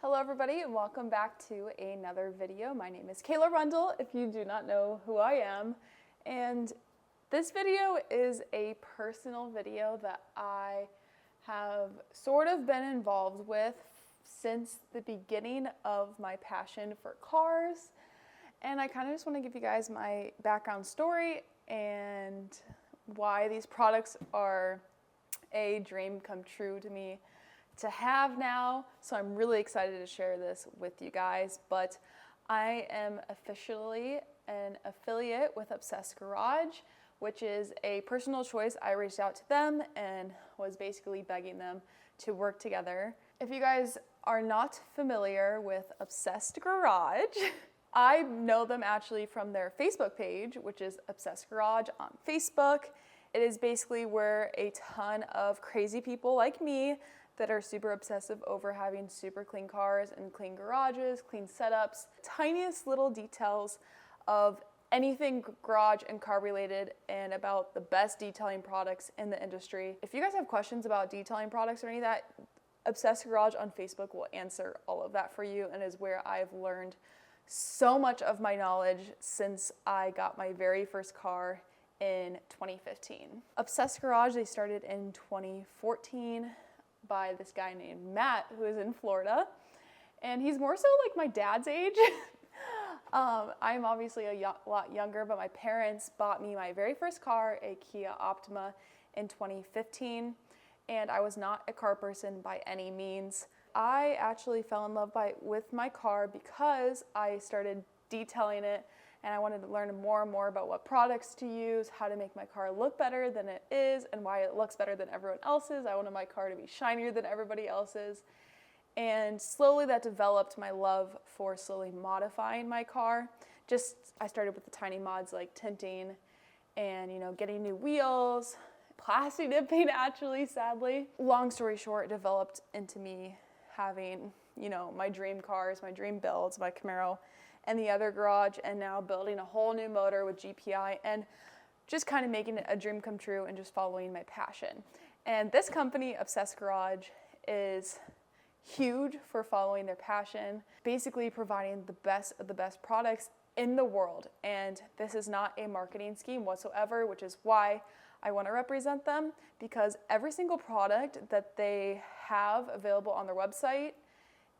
Hello everybody and welcome back to another video. My name is Kayla Rundle, if you do not know who I am. And this video is a personal video that I have sort of been involved with since the beginning of my passion for cars. And I kind of just want to give you guys my background story and why these products are a dream come true to me to have now. So I'm really excited to share this with you guys. But I am officially an affiliate with Obsessed Garage, which is a personal choice. I reached out to them and was basically begging them to work together. If you guys are not familiar with Obsessed Garage, I know them actually from their Facebook page, which is Obsessed Garage on Facebook. It is basically where a ton of crazy people like me that are super obsessive over having super clean cars and clean garages, clean setups, tiniest little details of anything garage and car related and about the best detailing products in the industry. If you guys have questions about detailing products or any of that, Obsessed Garage on Facebook will answer all of that for you and is where I've learned so much of my knowledge since I got my very first car in 2015. Obsessed Garage, they started in 2014 by this guy named Matt, who is in Florida, and he's more so like my dad's age. I'm obviously a lot younger, but my parents bought me my very first car, a Kia Optima, in 2015, and I was not a car person by any means. I actually fell in love with my car because I started detailing it, and I wanted to learn more and more about what products to use, how to make my car look better than it is, and why it looks better than everyone else's. I wanted my car to be shinier than everybody else's. And slowly that developed my love for slowly modifying my car. I started with the tiny mods like tinting and, getting new wheels, plastic dipping actually, sadly. Long story short, it developed into me having, my dream cars, my dream builds, my Camaro, and the other garage, and now building a whole new motor with GPI and just kind of making it a dream come true and just following my passion. And this company, Obsessed Garage, is huge for following their passion, basically providing the best of the best products in the world. And this is not a marketing scheme whatsoever, which is why I want to represent them, because every single product that they have available on their website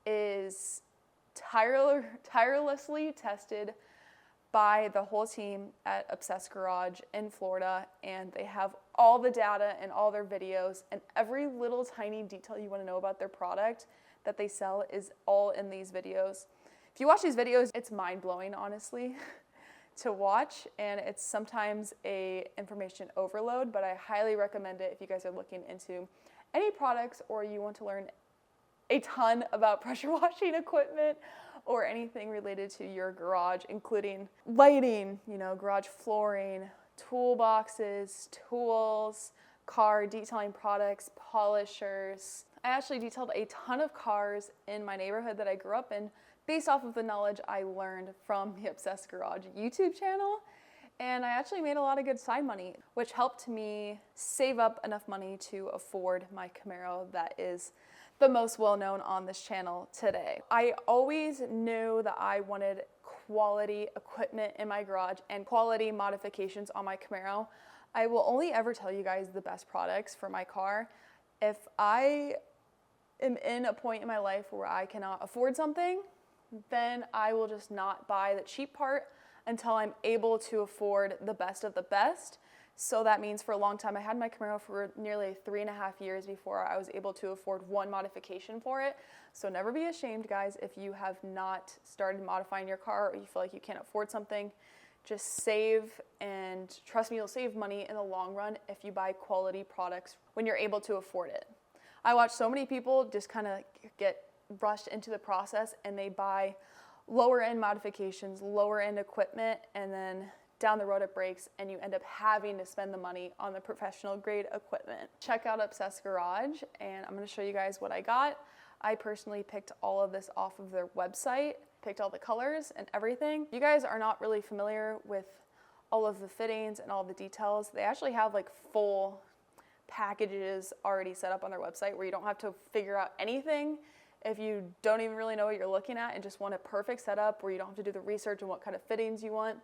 is tirelessly tested by the whole team at Obsessed Garage in Florida, and they have all the data and all their videos, and every little tiny detail you want to know about their product that they sell is all in these videos. If you watch these videos, it's mind-blowing, honestly, to watch, and it's sometimes a information overload, but I highly recommend it if you guys are looking into any products or you want to learn a ton about pressure washing equipment or anything related to your garage, including lighting, garage flooring, toolboxes, tools, car detailing products, polishers. I actually detailed a ton of cars in my neighborhood that I grew up in based off of the knowledge I learned from the Obsessed Garage YouTube channel. And I actually made a lot of good side money, which helped me save up enough money to afford my Camaro that is the most well-known on this channel today. I always knew that I wanted quality equipment in my garage and quality modifications on my Camaro. I will only ever tell you guys the best products for my car. If I am in a point in my life where I cannot afford something, then I will just not buy the cheap part until I'm able to afford the best of the best. So that means for a long time, I had my Camaro for nearly 3.5 years before I was able to afford one modification for it. So never be ashamed, guys, if you have not started modifying your car or you feel like you can't afford something. Just save, and trust me, you'll save money in the long run if you buy quality products when you're able to afford it. I watch so many people just kind of get rushed into the process and they buy lower end modifications, lower end equipment, and then down the road it breaks and you end up having to spend the money on the professional grade equipment. Check out Obsessed Garage and I'm going to show you guys what I got. I personally picked all of this off of their website, picked all the colors and everything. If you guys are not really familiar with all of the fittings and all the details, they actually have like full packages already set up on their website where you don't have to figure out anything If you don't even really know what you're looking at and just want a perfect setup where you don't have to do the research on what kind of fittings you want,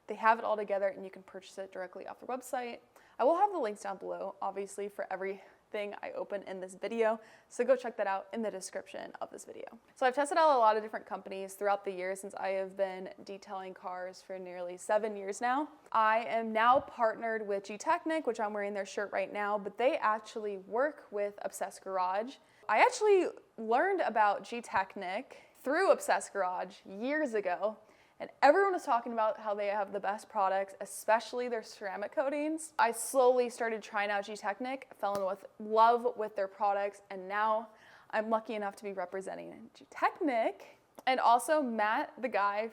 they have it all together and you can purchase it directly off their website. I will have the links down below, obviously, for everything I open in this video, so go check that out in the description of this video. So I've tested out a lot of different companies throughout the years since I have been detailing cars for nearly 7 years now. I am now partnered with Technic, which I'm wearing their shirt right now, but they actually work with Obsessed Garage. I actually learned about Technic through Obsessed Garage years ago, and everyone was talking about how they have the best products, especially their ceramic coatings. I slowly started trying out Technic, fell in love with their products, and now I'm lucky enough to be representing Technic. And also Matt, the guy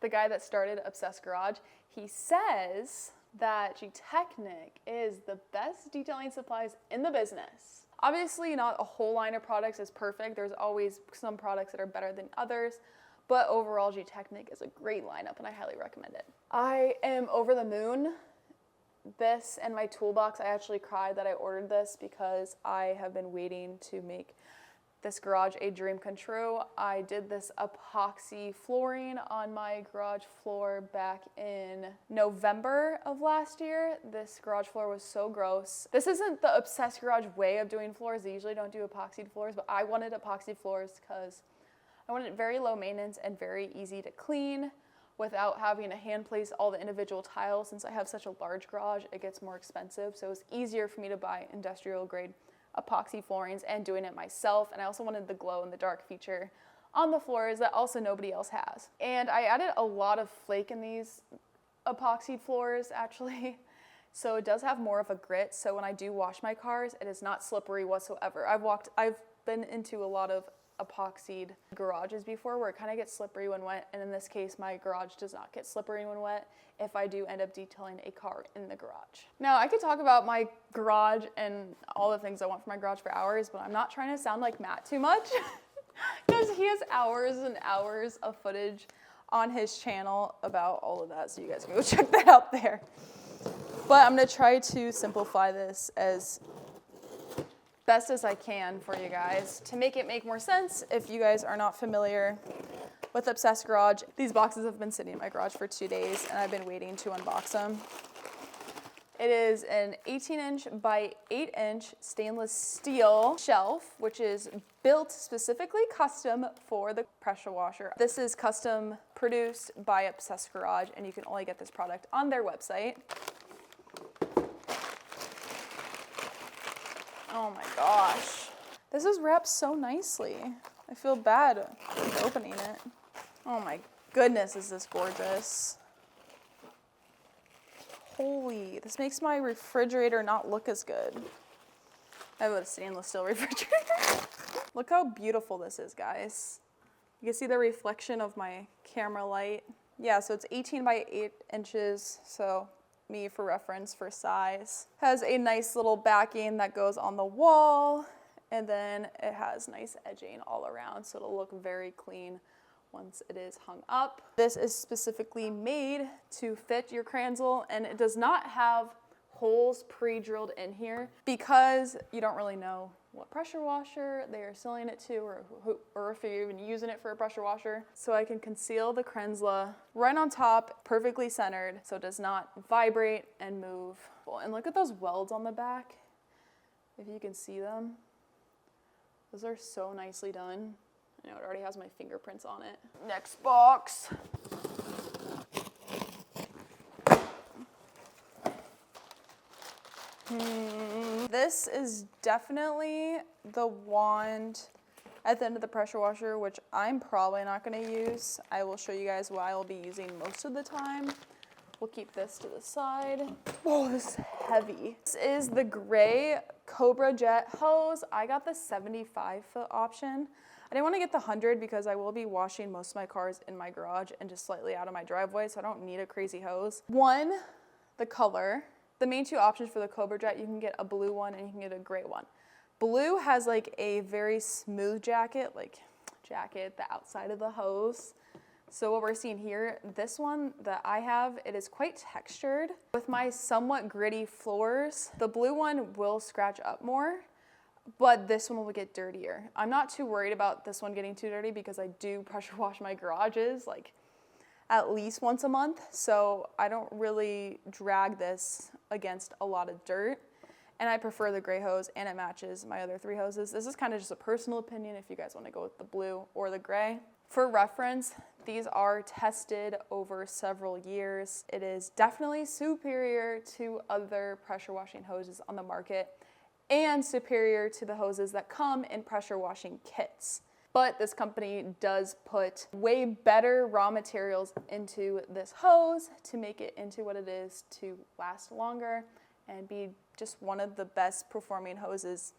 that started Obsessed Garage, he says that Technic is the best detailing supplies in the business. Obviously, not a whole line of products is perfect. There's always some products that are better than others, but overall, Technic is a great lineup and I highly recommend it. I am over the moon. This and my toolbox, I actually cried that I ordered this because I have been waiting to make this garage a dream come true. I did this epoxy flooring on my garage floor back in November of last year. This garage floor was so gross. This isn't the Obsessed Garage way of doing floors. They usually don't do epoxied floors, but I wanted epoxy floors because I wanted it very low maintenance and very easy to clean without having to hand place all the individual tiles. Since I have such a large garage, it gets more expensive. So it was easier for me to buy industrial grade epoxy floorings and doing it myself. And I also wanted the glow in the dark feature on the floors that also nobody else has. And I added a lot of flake in these epoxy floors actually. So it does have more of a grit. So when I do wash my cars, it is not slippery whatsoever. I've been into a lot of epoxied garages before where it kind of gets slippery when wet, and in this case my garage does not get slippery when wet if I do end up detailing a car in the garage. Now I could talk about my garage and all the things I want for my garage for hours, but I'm not trying to sound like Matt too much because he has hours and hours of footage on his channel about all of that, so you guys can go check that out there. But I'm going to try to simplify this as best as I can for you guys to make it make more sense if you guys are not familiar with Obsessed Garage. These boxes have been sitting in my garage for 2 days and I've been waiting to unbox them. It is an 18-inch by 8-inch stainless steel shelf, which is built specifically custom for the pressure washer. This is custom produced by Obsessed Garage, and you can only get this product on their website. Oh my gosh. This is wrapped so nicely. I feel bad opening it. Oh my goodness, is this gorgeous. Holy, this makes my refrigerator not look as good. I have a stainless steel refrigerator. Look how beautiful this is, guys. You can see the reflection of my camera light. Yeah, so it's 18 by 8 inches, so me for reference for size. Has a nice little backing that goes on the wall, and then it has nice edging all around, so it'll look very clean once it is hung up. This is specifically made to fit your kranzel, and it does not have holes pre-drilled in here because you don't really know what pressure washer they are selling it to, or if you're even using it for a pressure washer. So I can conceal the Krenzla right on top, perfectly centered, so it does not vibrate and move. And look at those welds on the back, if you can see them. Those are so nicely done. I know it already has my fingerprints on it. Next box. This is definitely the wand at the end of the pressure washer, which I'm probably not going to use. I will show you guys what I will be using most of the time. We'll keep this to the side. Oh, this is heavy. This is the gray Cobra Jet hose. I got the 75-foot option. I didn't want to get the 100 because I will be washing most of my cars in my garage and just slightly out of my driveway, so I don't need a crazy hose. One, the color. The main two options for the Cobra Jet, you can get a blue one and you can get a gray one. Blue has like a very smooth jacket, the outside of the hose. So what we're seeing here, this one that I have, it is quite textured. With my somewhat gritty floors, the blue one will scratch up more, but this one will get dirtier. I'm not too worried about this one getting too dirty because I do pressure wash my garages like at least once a month, so I don't really drag this against a lot of dirt. And I prefer the gray hose, and it matches my other 3 hoses. This is kind of just a personal opinion if you guys want to go with the blue or the gray. For reference, these are tested over several years. It is definitely superior to other pressure washing hoses on the market and superior to the hoses that come in pressure washing kits. But this company does put way better raw materials into this hose to make it into what it is to last longer and be just one of the best performing hoses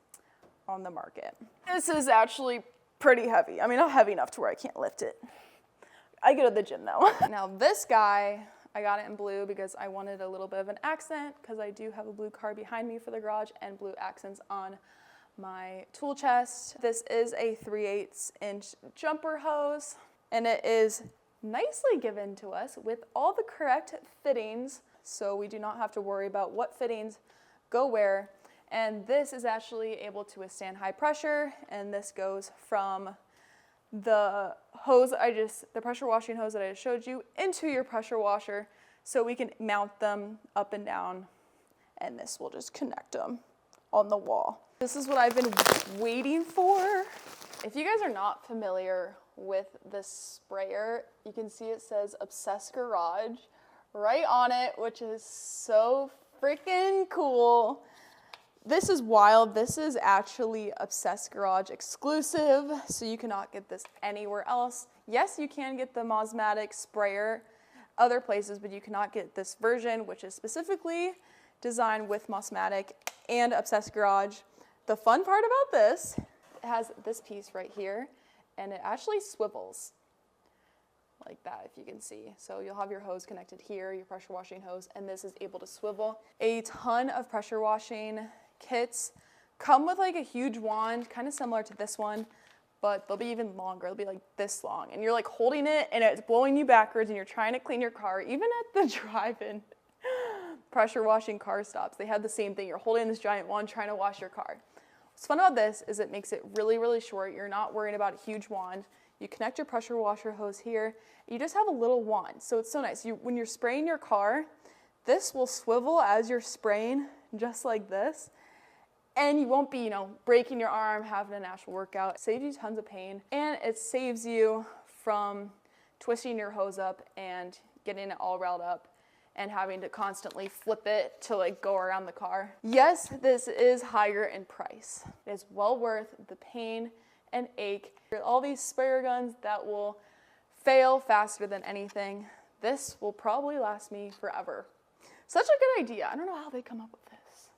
on the market. This is actually pretty heavy. I mean, not heavy enough to where I can't lift it. I go to the gym though. Now this guy, I got it in blue because I wanted a little bit of an accent because I do have a blue car behind me for the garage and blue accents on my tool chest. This is a 3/8 inch jumper hose, and it is nicely given to us with all the correct fittings, so we do not have to worry about what fittings go where. And this is actually able to withstand high pressure, and this goes from the hose the pressure washing hose that I just showed you into your pressure washer, so we can mount them up and down, and this will just connect them on the wall. This is what I've been waiting for. If you guys are not familiar with this sprayer, you can see it says Obsessed Garage right on it, which is so freaking cool. This is wild. This is actually Obsessed Garage exclusive, so you cannot get this anywhere else. Yes, you can get the Mosmatic sprayer other places, but you cannot get this version, which is specifically designed with Mosmatic and Obsessed Garage. The fun part about this, it has this piece right here, and it actually swivels like that, if you can see. So you'll have your hose connected here, your pressure washing hose, and this is able to swivel. A ton of pressure washing kits come with like a huge wand, kind of similar to this one, but they'll be even longer. They'll be like this long, and you're like holding it, and it's blowing you backwards, and you're trying to clean your car. Even at the drive-in pressure washing car stops, they have the same thing. You're holding this giant wand trying to wash your car. What's fun about this is it makes it really, really short. You're not worried about a huge wand. You connect your pressure washer hose here. You just have a little wand, so it's so nice. When you're spraying your car, this will swivel as you're spraying, just like this, and you won't be, breaking your arm, having an actual workout. It saves you tons of pain, and it saves you from twisting your hose up and getting it all riled up and having to constantly flip it to like go around the car. Yes, this is higher in price. It is well worth the pain and ache. All these sprayer guns that will fail faster than anything, this will probably last me forever. Such a good idea. I don't know how they come up with this.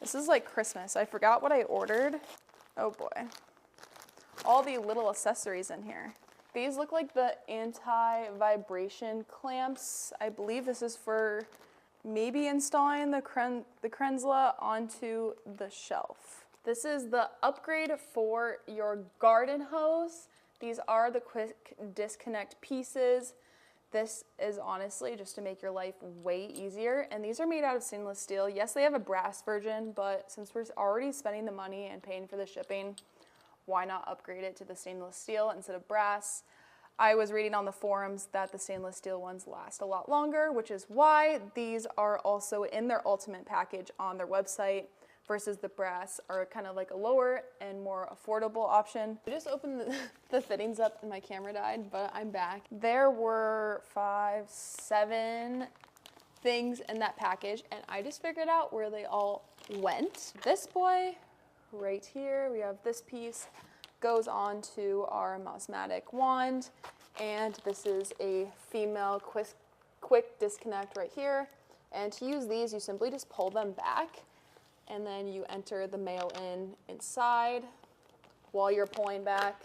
This is like Christmas. I forgot what I ordered. Oh boy. All the little accessories in here. These look like the anti-vibration clamps. I believe this is for maybe installing the Krenzla onto the shelf. This is the upgrade for your garden hose. These are the quick disconnect pieces. This is honestly just to make your life way easier. And these are made out of stainless steel. Yes, they have a brass version, but since we're already spending the money and paying for the shipping, why not upgrade it to the stainless steel instead of brass? I was reading on the forums that the stainless steel ones last a lot longer, which is why these are also in their ultimate package on their website versus the brass are kind of like a lower and more affordable option. I just opened the fittings up and my camera died, but I'm back. There were 5, 7 things in that package, and I just figured out where they all went. This boy right here, we have this piece, goes on to our Mosmatic wand, and this is a female quick disconnect right here. And to use these, you simply just pull them back, and then you enter the male inside while you're pulling back,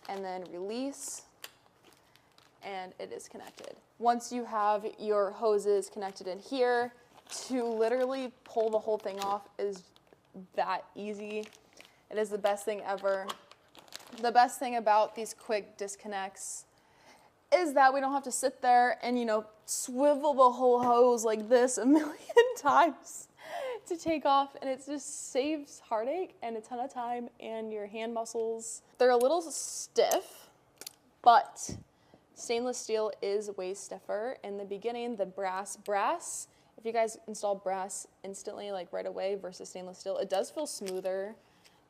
and then release, and it is connected. Once you have your hoses connected in here, to literally pull the whole thing off is that easy. It is the best thing ever. The best thing about these quick disconnects is that we don't have to sit there and, swivel the whole hose like this a million times to take off, and it just saves heartache and a ton of time and your hand muscles. They're a little stiff, but stainless steel is way stiffer. In the beginning, the brass, if you guys install brass instantly, like right away versus stainless steel, it does feel smoother.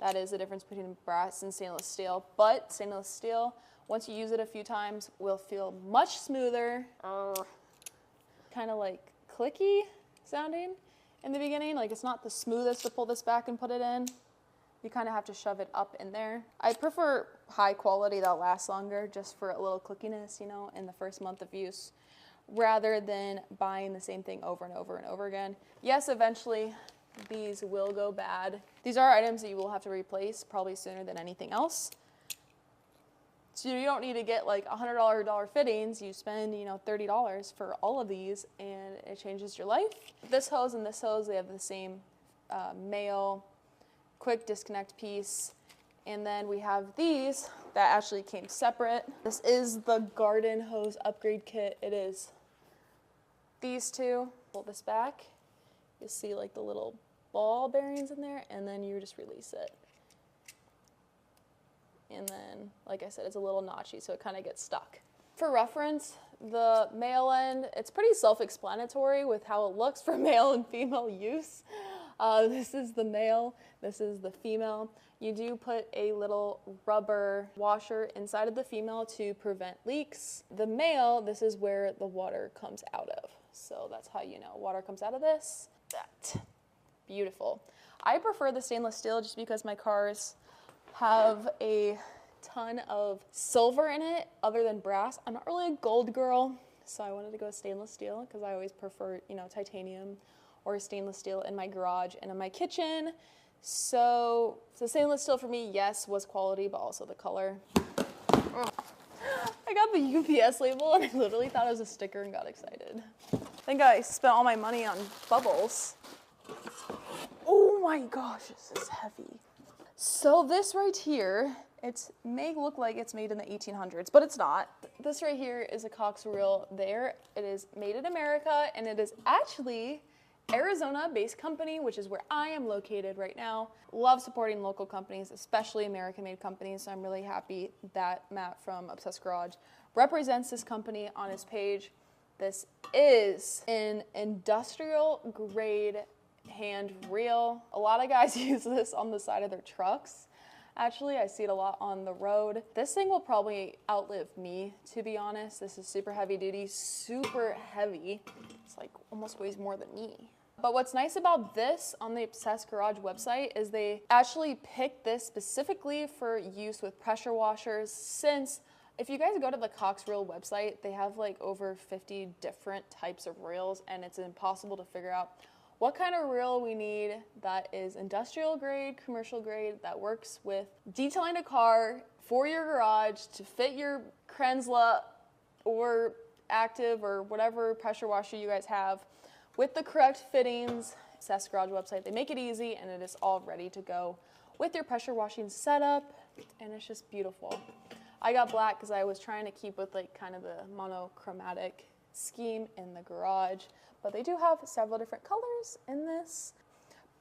That is the difference between brass and stainless steel. But stainless steel, once you use it a few times, will feel much smoother. Kind of like clicky sounding in the beginning. Like it's not the smoothest to pull this back and put it in. You kind of have to shove it up in there. I prefer high quality that lasts longer just for a little clickiness, you know, in the first month of use, rather than buying the same thing over and over and over again. Yes, eventually these will go bad. These are items that you will have to replace probably sooner than anything else. So you don't need to get like $100 fittings. You spend, you know, $30 for all of these and it changes your life. This hose and this hose, they have the same male quick disconnect piece. And then we have these that actually came separate. This is the garden hose upgrade kit. It is these two. Pull this back. You'll see like the little ball bearings in there, and then you just release it. And then, like I said, it's a little notchy, so it kind of gets stuck. For reference, the male end, it's pretty self-explanatory with how it looks for male and female use. This is the male, this is the female. You do put a little rubber washer inside of the female to prevent leaks. The male, this is where the water comes out of. So that's how you know water comes out of this. That. Beautiful. I prefer the stainless steel just because my cars have a ton of silver in it other than brass. I'm not really a gold girl, so I wanted to go stainless steel because I always prefer, you know, titanium or stainless steel in my garage and in my kitchen. So stainless steel for me, yes, was quality, but also the color. I got the UPS label and I literally thought it was a sticker and got excited. I think I spent all my money on bubbles. Oh my gosh, this is heavy. So this right here, it may look like it's made in the 1800s, but it's not. This right here is a Cox reel there. It is made in America, and it is actually Arizona-based company, which is where I am located right now. Love supporting local companies, especially American-made companies, so I'm really happy that Matt from Obsessed Garage represents this company on his page. This is an industrial grade hand reel. A lot of guys use this on the side of their trucks. Actually, I see it a lot on the road. This thing will probably outlive me, to be honest. This is super heavy duty, super heavy. It's like almost weighs more than me. But what's nice about this on the Obsessed Garage website is they actually picked this specifically for use with pressure washers, since if you guys go to the Cox Reel website, they have like over 50 different types of reels, and it's impossible to figure out what kind of reel we need that is industrial grade, commercial grade, that works with detailing a car for your garage to fit your Krenzla or Active or whatever pressure washer you guys have with the correct fittings. Obsessed Garage website, they make it easy and it is all ready to go with your pressure washing setup, and it's just beautiful. I got black because I was trying to keep with like kind of the monochromatic scheme in the garage, but they do have several different colors in this.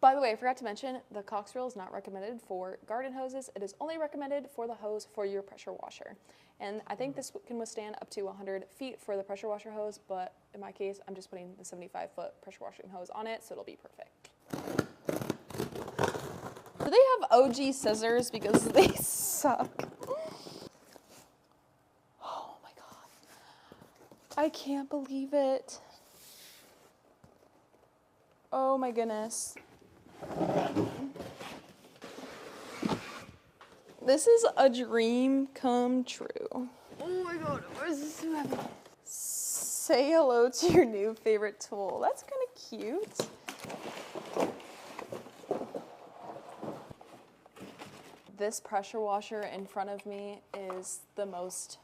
By the way, I forgot to mention, the Cox reel is not recommended for garden hoses. It is only recommended for the hose for your pressure washer. And I think this can withstand up to 100 feet for the pressure washer hose, but in my case, I'm just putting the 75-foot pressure washing hose on it, so it'll be perfect. Do they have OG scissors? Because they suck. Oh my God. I can't believe it. Oh my goodness. This is a dream come true. Oh my God, why is this so heavy? Say hello to your new favorite tool. That's kind of cute. This pressure washer in front of me is the most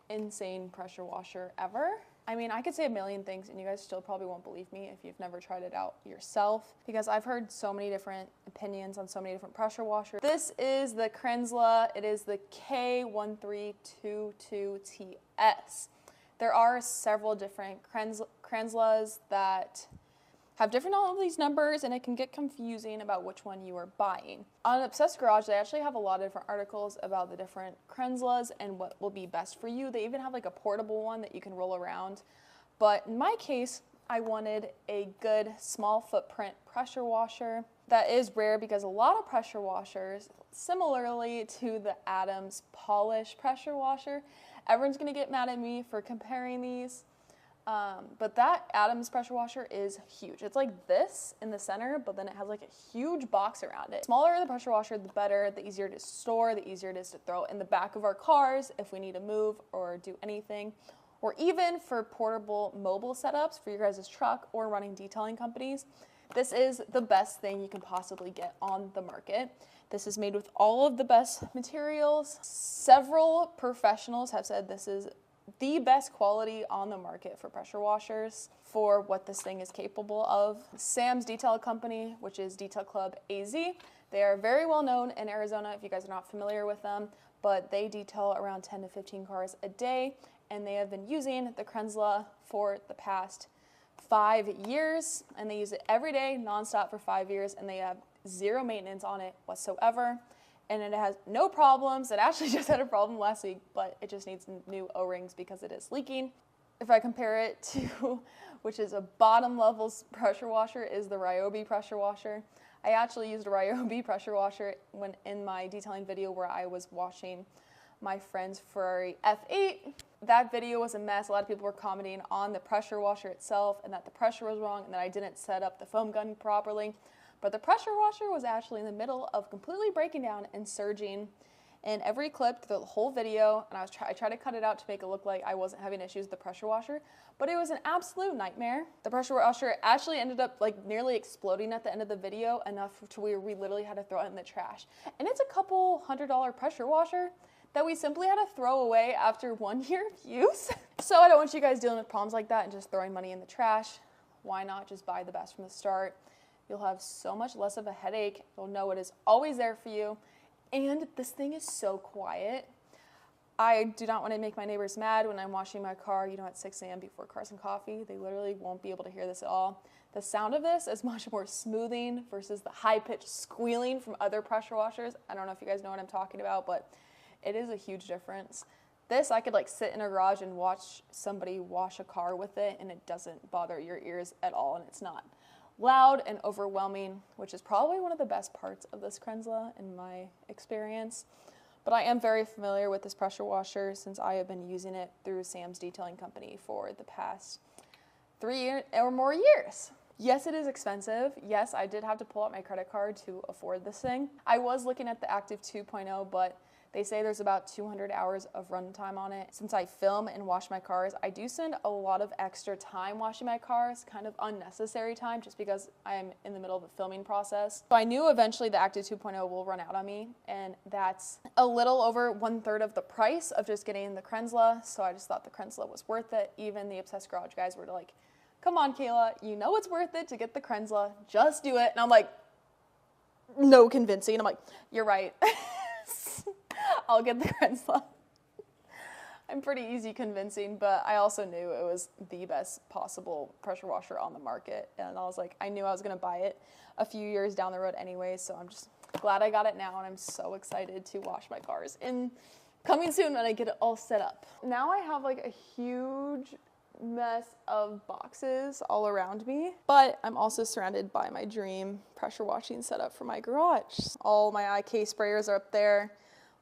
insane pressure washer ever. I mean, I could say a million things and you guys still probably won't believe me if you've never tried it out yourself, because I've heard so many different opinions on so many different pressure washers. This is the Krenzla. It is the K1322TS. There are several different Krenzlas that have different all of these numbers, and it can get confusing about which one you are buying. On Obsessed Garage, they actually have a lot of different articles about the different Krenzlas and what will be best for you. They even have like a portable one that you can roll around. But in my case, I wanted a good small footprint pressure washer. That is rare because a lot of pressure washers, similarly to the Adams Polish pressure washer, everyone's gonna get mad at me for comparing these. But that Adams pressure washer is huge. It's like this in the center, but then it has like a huge box around it. The smaller the pressure washer, the better, the easier to store, the easier it is to throw in the back of our cars if we need to move or do anything, or even for portable mobile setups for your guys' truck or running detailing companies. This is the best thing you can possibly get on the market. This is made with all of the best materials. Several professionals have said this is the best quality on the market for pressure washers for what this thing is capable of. Sam's Detail Company, which is Detail Club AZ, they are very well known in Arizona if you guys are not familiar with them, but they detail around 10 to 15 cars a day, and they have been using the Krenzla for the past 5 years, and they use it every day nonstop for 5 years, and they have zero maintenance on it whatsoever. And it has no problems. It actually just had a problem last week, but it just needs new O-rings because it is leaking. If I compare it to, which is a bottom level pressure washer, is the Ryobi pressure washer. I actually used a Ryobi pressure washer when in my detailing video where I was washing my friend's Ferrari F8. That video was a mess. A lot of people were commenting on the pressure washer itself and that the pressure was wrong and that I didn't set up the foam gun properly. But the pressure washer was actually in the middle of completely breaking down and surging in every clip through the whole video. And I tried to cut it out to make it look like I wasn't having issues with the pressure washer, but it was an absolute nightmare. The pressure washer actually ended up like nearly exploding at the end of the video, enough to where we literally had to throw it in the trash. And it's a couple $100 pressure washer that we simply had to throw away after 1 year of use. So I don't want you guys dealing with problems like that and just throwing money in the trash. Why not just buy the best from the start? You'll have so much less of a headache. You'll know it is always there for you. And this thing is so quiet. I do not want to make my neighbors mad when I'm washing my car, at 6 a.m. before Cars and Coffee. They literally won't be able to hear this at all. The sound of this is much more smoothing versus the high-pitched squealing from other pressure washers. I don't know if you guys know what I'm talking about, but it is a huge difference. This, I could sit in a garage and watch somebody wash a car with it, and it doesn't bother your ears at all, and it's not loud and overwhelming, which is probably one of the best parts of this Krenzla in my experience. But I am very familiar with this pressure washer since I have been using it through Sam's Detailing Company for the past 3 or more years. Yes, it is expensive. Yes, I did have to pull out my credit card to afford this thing. I was looking at the Active 2.0, but they say there's about 200 hours of runtime on it. Since I film and wash my cars, I do spend a lot of extra time washing my cars, kind of unnecessary time, just because I am in the middle of a filming process. So I knew eventually the Active 2.0 will run out on me, and that's a little over 1/3 of the price of just getting the Krenzla, so I just thought the Krenzla was worth it. Even the Obsessed Garage guys were like, come on, Kayla, you know it's worth it to get the Krenzla, just do it. And I'm like, no convincing. I'm like, you're right. I'll get the Krenzla. I'm pretty easy convincing, but I also knew it was the best possible pressure washer on the market. And I was like, I knew I was going to buy it a few years down the road anyway, so I'm just glad I got it now, and I'm so excited to wash my cars. And coming soon when I get it all set up. Now I have a huge mess of boxes all around me, but I'm also surrounded by my dream pressure washing setup for my garage. All my IK sprayers are up there.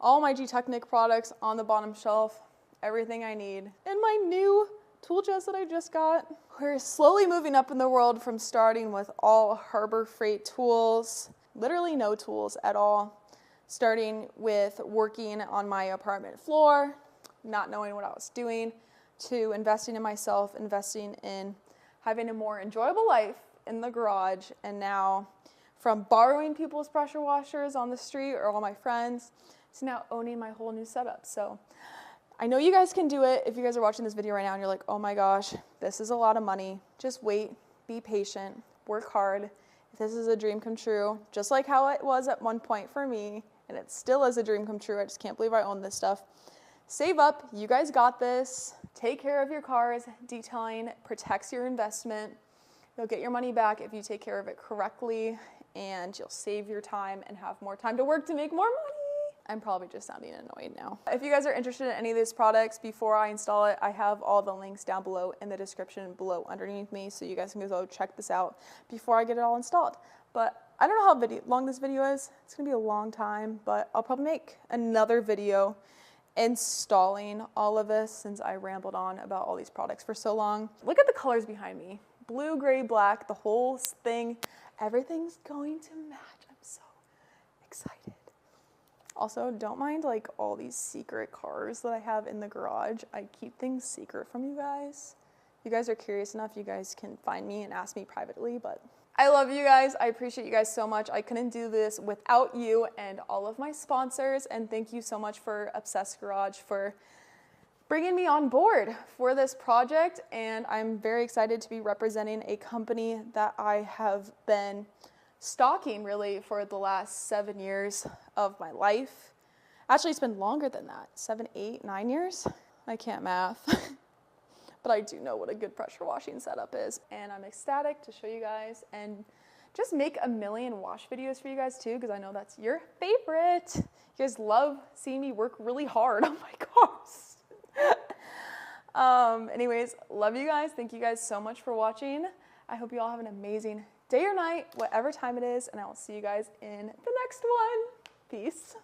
All my Technic products on the bottom shelf, everything I need. And my new tool chest that I just got. We're slowly moving up in the world from starting with all Harbor Freight tools, literally no tools at all, starting with working on my apartment floor, not knowing what I was doing, to investing in myself, investing in having a more enjoyable life in the garage, and now from borrowing people's pressure washers on the street or all my friends, to now owning my whole new setup. So I know you guys can do it. If you guys are watching this video right now and you're like, oh my gosh, this is a lot of money, just wait, be patient, work hard. If this is a dream come true, just like how it was at one point for me, and it still is a dream come true, I just can't believe I own this stuff. Save up, you guys got this. Take care of your cars. Detailing protects your investment. You'll get your money back if you take care of it correctly, and you'll save your time and have more time to work to make more money. I'm probably just sounding annoyed now. If you guys are interested in any of these products before I install it, I have all the links down below in the description below underneath me, so you guys can go check this out before I get it all installed. But I don't know how long this video is. It's gonna be a long time, but I'll probably make another video installing all of this since I rambled on about all these products for so long. Look at the colors behind me. Blue, gray, black, the whole thing. Everything's going to match. I'm so excited. Also, don't mind like all these secret cars that I have in the garage. I keep things secret from you guys. If you guys are curious enough, you guys can find me and ask me privately, but I love you guys. I appreciate you guys so much. I couldn't do this without you and all of my sponsors, and thank you so much for Obsessed Garage for bringing me on board for this project. And I'm very excited to be representing a company that I have been stalking really for the last 7 years of my life. Actually, it's been longer than that. 7, 8, 9 years? I can't math. But I do know what a good pressure washing setup is. And I'm ecstatic to show you guys and just make a million wash videos for you guys too, because I know that's your favorite. You guys love seeing me work really hard on my cars. Anyways, love you guys. Thank you guys so much for watching. I hope you all have an amazing day or night, whatever time it is, and I will see you guys in the next one. Peace.